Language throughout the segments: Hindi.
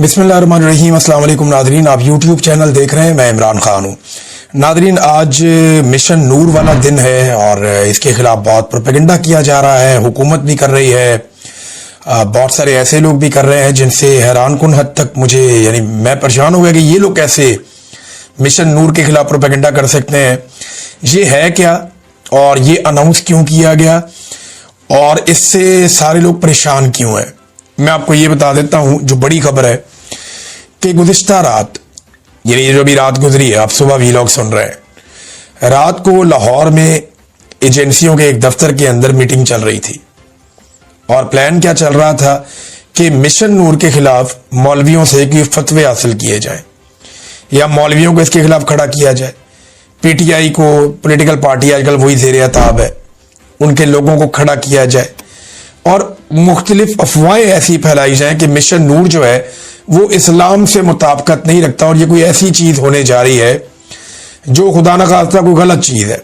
बिस्मिल्लाहिर्रहमानिर्रहीम। अस्सलाम वालेकुम नादरीन, आप यूट्यूब चैनल देख रहे हैं, मैं इमरान खान हूँ। नादरीन, आज मिशन नूर वाला दिन है और इसके खिलाफ बहुत प्रोपेगेंडा किया जा रहा है, हुकूमत भी कर रही है, बहुत सारे ऐसे लोग भी कर रहे हैं जिनसे हैरान कुन हद तक मुझे यानी मैं परेशान हो गया कि ये लोग कैसे मिशन नूर के खिलाफ प्रोपेगेंडा कर सकते हैं, ये है क्या और ये अनाउंस क्यों किया गया और इससे सारे लोग परेशान क्यों हैं। मैं आपको ये बता देता हूं, जो बड़ी खबर है कि गुज़िश्ता रात यानी ये जो भी रात गुजरी है, आप सुबह वीलॉग सुन रहे हैं, रात को लाहौर में एजेंसियों के एक दफ्तर के अंदर मीटिंग चल रही थी और प्लान क्या चल रहा था कि मिशन नूर के खिलाफ मौलवियों से कि फतवे हासिल किए जाएं या मौलवियों को इसके खिलाफ खड़ा किया जाए। पीटीआई को, पॉलिटिकल पार्टी आजकल वही ज़ेर ताब है, उनके लोगों को खड़ा किया जाए और मुख्तलिफ अफवाहें ऐसी फैलाई जाएं कि मिशन नूर जो है वो इस्लाम से मुताबिकत नहीं रखता और ये कोई ऐसी चीज़ होने जा रही है जो खुदा न खास्ता कोई गलत चीज़ है।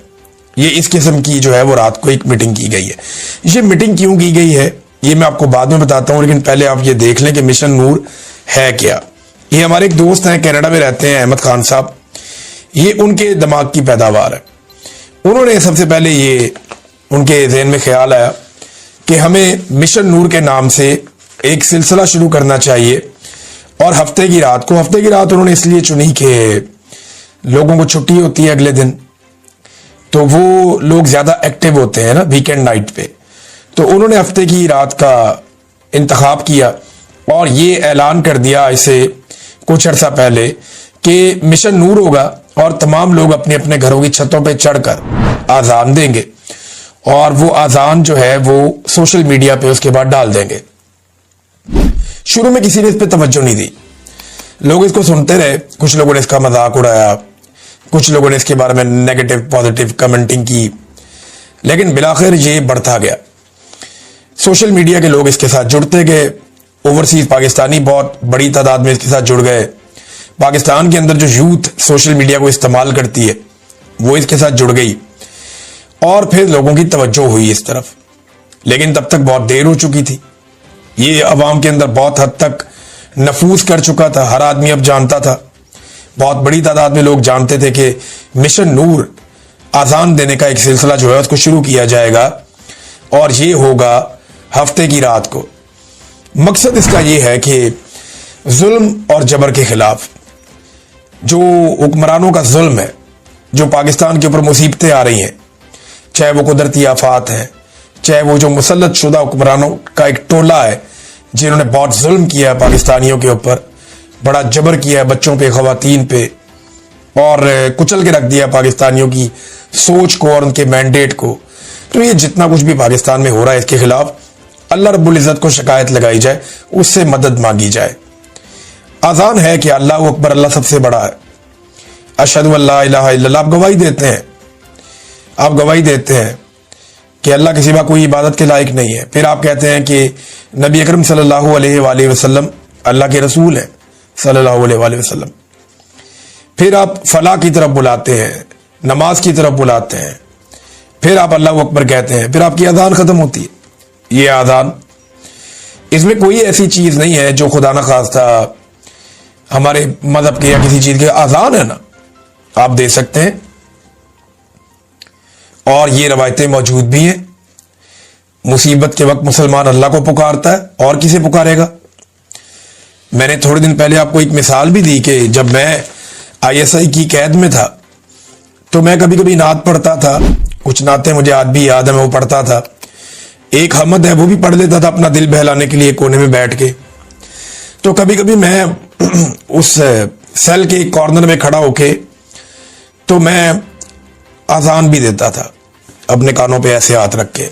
ये इस किस्म की जो है वो रात को एक मीटिंग की गई है। ये मीटिंग क्यों की गई है ये मैं आपको बाद में बताता हूँ, लेकिन पहले आप ये देख लें कि मिशन नूर है क्या। ये हमारे एक दोस्त हैं, कनाडा में रहते हैं, अहमद खान साहब, ये उनके दिमाग की पैदावार है। उन्होंने सबसे पहले ये उनके जहन में ख्याल आया कि हमें मिशन नूर के नाम से एक सिलसिला शुरू करना चाहिए और हफ्ते की रात उन्होंने इसलिए चुनी कि लोगों को छुट्टी होती है अगले दिन, तो वो लोग ज़्यादा एक्टिव होते हैं ना वीकेंड नाइट पे, तो उन्होंने हफ्ते की रात का इंतखाब किया और ये ऐलान कर दिया इसे कुछ अर्सा पहले कि मिशन नूर होगा और तमाम लोग अपने अपने घरों की छतों पे चढ़कर आज़ान देंगे और वो आज़ान जो है वो सोशल मीडिया पे उसके बाद डाल देंगे। शुरू में किसी ने इस पे तवज्जो नहीं दी, लोग इसको सुनते रहे, कुछ लोगों ने इसका मजाक उड़ाया, कुछ लोगों ने इसके बारे में नेगेटिव पॉजिटिव कमेंटिंग की, लेकिन बिलाखिर ये बढ़ता गया। सोशल मीडिया के लोग इसके साथ जुड़ते गए, ओवरसीज पाकिस्तानी बहुत बड़ी तादाद में इसके साथ जुड़ गए। पाकिस्तान के अंदर जो यूथ सोशल मीडिया को इस्तेमाल करती है वो इसके साथ जुड़ गई और फिर लोगों की तवज्जो हुई इस तरफ, लेकिन तब तक बहुत देर हो चुकी थी। ये अवाम के अंदर बहुत हद तक नफूज कर चुका था, हर आदमी अब जानता था, बहुत बड़ी तादाद में लोग जानते थे कि मिशन नूर आज़ान देने का एक सिलसिला जो है उसको शुरू किया जाएगा और ये होगा हफ्ते की रात को। मकसद इसका ये है कि जुल्म और जबर के खिलाफ, जो हुक्मरानों का जुल्म है, जो पाकिस्तान के ऊपर मुसीबतें आ रही हैं, चाहे वो कुदरती आफात है, चाहे वो जो मुसल्लत शुदा हुक्मरानों का एक टोला है जिन्होंने बहुत जुल्म किया है पाकिस्तानियों के ऊपर, बड़ा जबर किया है बच्चों पे, खवातीन पे, और कुचल के रख दिया पाकिस्तानियों की सोच को और उनके मैंडेट को। तो ये जितना कुछ भी पाकिस्तान में हो रहा है इसके खिलाफ अल्लाह रब्बुल इज़्ज़त को शिकायत लगाई जाए, उससे मदद मांगी जाए। आज़ान है कि अल्लाह अकबर, अल्लाह सबसे बड़ा है, अशहदु अल्ला इलाहा इल्लल्लाह, आप गवाही देते हैं कि अल्लाह के सिवा कोई इबादत के लायक नहीं है। फिर आप कहते हैं कि नबी अकरम सल्लल्लाहु अलैहि वसल्लम अल्लाह के रसूल हैं सल्लल्लाहु अलैहि वसल्लम। फिर आप फलाह की तरफ बुलाते हैं, नमाज की तरफ बुलाते हैं, फिर आप अल्लाह अकबर कहते हैं, फिर आपकी अज़ान ख़त्म होती है। ये अज़ान, इसमें कोई ऐसी चीज़ नहीं है जो खुदा न खास्ता हमारे मज़हब के या किसी चीज़ के, अज़ान है ना, आप दे सकते हैं और ये रवायतें मौजूद भी हैं। मुसीबत के वक्त मुसलमान अल्लाह को पुकारता है और किसे पुकारेगा। मैंने थोड़े दिन पहले आपको एक मिसाल भी दी कि जब मैं आईएसआई की कैद में था तो मैं कभी कभी नात पढ़ता था, कुछ नातें मुझे आज भी याद है, मैं वो पढ़ता था। एक हमद है वो भी पढ़ लेता था अपना दिल बहलाने के लिए कोने में बैठ के। तो कभी कभी मैं उस सेल के एक कॉर्नर में खड़ा होके तो मैं आज़ान भी देता था अपने कानों पे ऐसे हाथ रख के।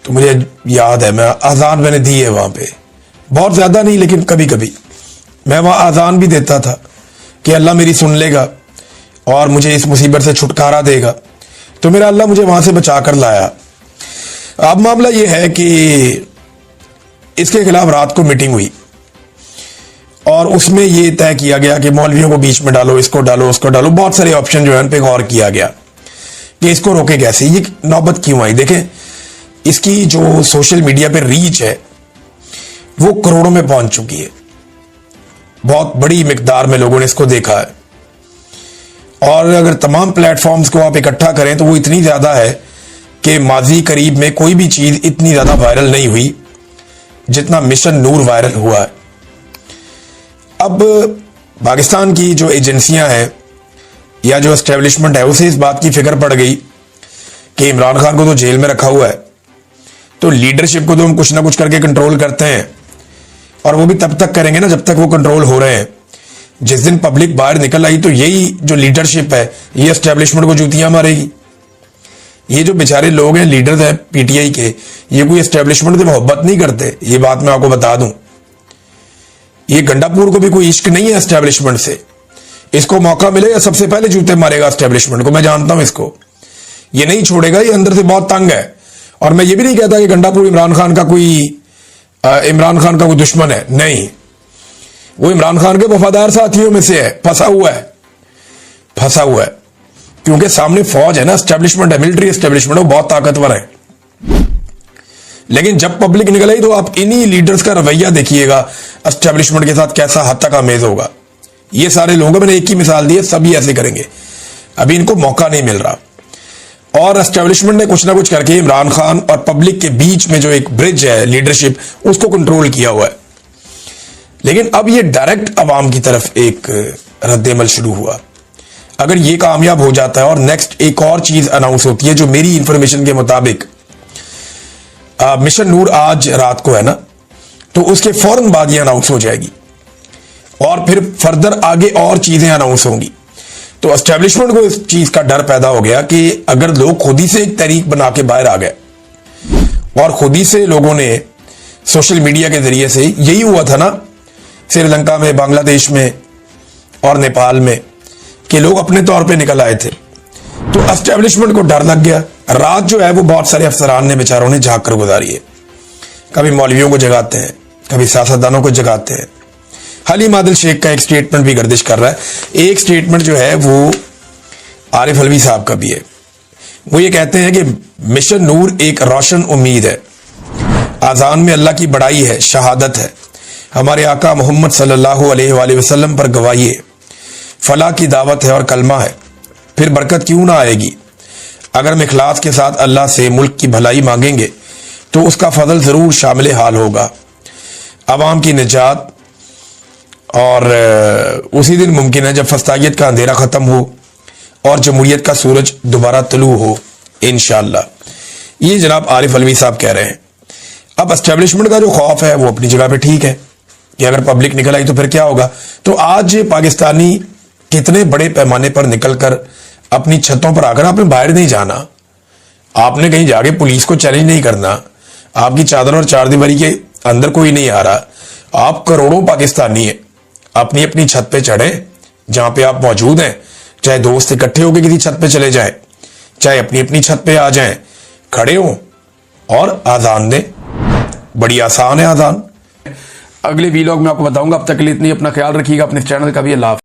तो मुझे याद है मैं आज़ान मैंने दी है वहाँ पे, बहुत ज़्यादा नहीं लेकिन कभी कभी मैं वहाँ आज़ान भी देता था कि अल्लाह मेरी सुन लेगा और मुझे इस मुसीबत से छुटकारा देगा। तो मेरा अल्लाह मुझे वहाँ से बचा कर लाया। अब मामला ये है कि इसके खिलाफ रात को मीटिंग हुई और उसमें ये तय किया गया कि मौलवियों को बीच में डालो, इसको डालो, उसको डालो, बहुत सारे ऑप्शन जो है उन पर गौर किया गया कि इसको रोके कैसे। ये नौबत क्यों आई, देखें इसकी जो सोशल मीडिया पे रीच है वो करोड़ों में पहुंच चुकी है। बहुत बड़ी मिकदार में लोगों ने इसको देखा है। और अगर तमाम प्लेटफॉर्म्स को आप इकट्ठा करें तो वो इतनी ज़्यादा है कि माजी करीब में कोई भी चीज़ इतनी ज़्यादा वायरल नहीं हुई जितना मिशन नूर वायरल हुआ है। अब पाकिस्तान की जो एजेंसियां हैं या जो एस्टेब्लिशमेंट है उसे इस बात की फिक्र पड़ गई कि इमरान खान को तो जेल में रखा हुआ है, तो लीडरशिप को तो हम कुछ ना कुछ करके कंट्रोल करते हैं, और वो भी तब तक करेंगे ना जब तक वो कंट्रोल हो रहे हैं। जिस दिन पब्लिक बाहर निकल आई तो यही जो लीडरशिप है ये एस्टेब्लिशमेंट को जूतियां मारेगी। ये जो बेचारे लोग हैं, लीडर्स हैं पीटीआई के, ये कोई एस्टेब्लिशमेंट से मोहब्बत नहीं करते, ये बात मैं आपको बता दूं। ये गंडापुर को भी कोई इश्क नहीं है एस्टेब्लिशमेंट से। इसको मौका मिलेगा सबसे पहले जूते मारेगा एस्टेब्लिशमेंट को, मैं जानता हूं इसको। ये नहीं छोड़ेगा, ये अंदर से बहुत तंग है। और मैं ये भी नहीं कहता कि गंडापुर इमरान खान का कोई दुश्मन है, नहीं, वो इमरान खान के वफादार साथियों में से है, फंसा हुआ है क्योंकि सामने फौज है ना, एस्टेब्लिशमेंट है, मिलिट्री एस्टेब्लिशमेंट, वो बहुत ताकतवर है। लेकिन जब पब्लिक निकल आई तो आप इन्हीं लीडर्स का रवैया देखिएगा एस्टेब्लिशमेंट के साथ कैसा हद तक आमेज होगा। ये सारे लोग, मैंने एक ही मिसाल दी है, सभी ऐसे करेंगे। अभी इनको मौका नहीं मिल रहा, और एस्टेब्लिशमेंट ने कुछ ना कुछ करके इमरान खान और पब्लिक के बीच में जो एक ब्रिज है लीडरशिप, उसको कंट्रोल किया हुआ है। लेकिन अब ये डायरेक्ट अवाम की तरफ एक रद्देमल शुरू हुआ। अगर ये कामयाब हो जाता है और नेक्स्ट एक और चीज अनाउंस होती है जो मेरी इंफॉर्मेशन के मुताबिक मिशन नूर आज रात को है ना, तो उसके फौरन बाद ये अनाउंस हो जाएगी और फिर फर्दर आगे और चीजें अनाउंस होंगी। तो एस्टेब्लिशमेंट को इस चीज का डर पैदा हो गया कि अगर लोग खुद ही से एक तहरीक बना के बाहर आ गए और खुद ही से लोगों ने सोशल मीडिया के जरिए से, यही हुआ था ना श्रीलंका में, बांग्लादेश में और नेपाल में, कि लोग अपने तौर पे निकल आए थे, तो एस्टेब्लिशमेंट को डर लग गया। रात जो है वो बहुत सारे अफसरान ने, बेचारों ने जाग कर गुजारी है। कभी मौलवियों को जगाते हैं, कभी सियासतदानों को जगाते हैं। हलीम आदिल शेख का एक स्टेटमेंट भी गर्दिश कर रहा है। एक स्टेटमेंट जो है वो आरिफ अलवी साहब का भी है। वो ये कहते हैं कि मिशन नूर एक रोशन उम्मीद है, आजान में अल्लाह की बड़ाई है, शहादत है, हमारे आका मोहम्मद सल्लल्लाहु अलैहि वसल्लम पर गवाही है, फलाह की दावत है और कलमा है, फिर बरकत क्यों ना आएगी। अगर हम इखलास के साथ अल्लाह से मुल्क की भलाई मांगेंगे तो उसका फजल जरूर शामिल हाल होगा। अवाम की निजात और उसी दिन मुमकिन है जब फस्तायत का अंधेरा खत्म हो और जमहूरियत का सूरज दोबारा तलू हो, इंशाअल्लाह। ये जनाब आरिफ अलवी साहब कह रहे हैं। अब एस्टेब्लिशमेंट का जो खौफ है वो अपनी जगह पे ठीक है कि अगर पब्लिक निकल आई तो फिर क्या होगा। तो आज पाकिस्तानी कितने बड़े पैमाने पर निकलकर अपनी छतों पर आकर, आपने बाहर नहीं जाना, आपने कहीं जाके पुलिस को चैलेंज नहीं करना, आपकी चादर और चारदीवारी के अंदर कोई नहीं आ रहा, आप करोड़ों पाकिस्तानी हैं, अपनी अपनी छत पे चढ़े जहां पे आप मौजूद हैं, चाहे दोस्त इकट्ठे होकर किसी छत पे चले जाएं, चाहे अपनी अपनी छत पे आ जाएं, खड़े हों और आजान दें। बड़ी आसान है आजान। अगले वीलॉग में आपको बताऊंगा। अब तक के लिए इतनी, अपना ख्याल रखिएगा, अपने चैनल का भी। अल्लाह।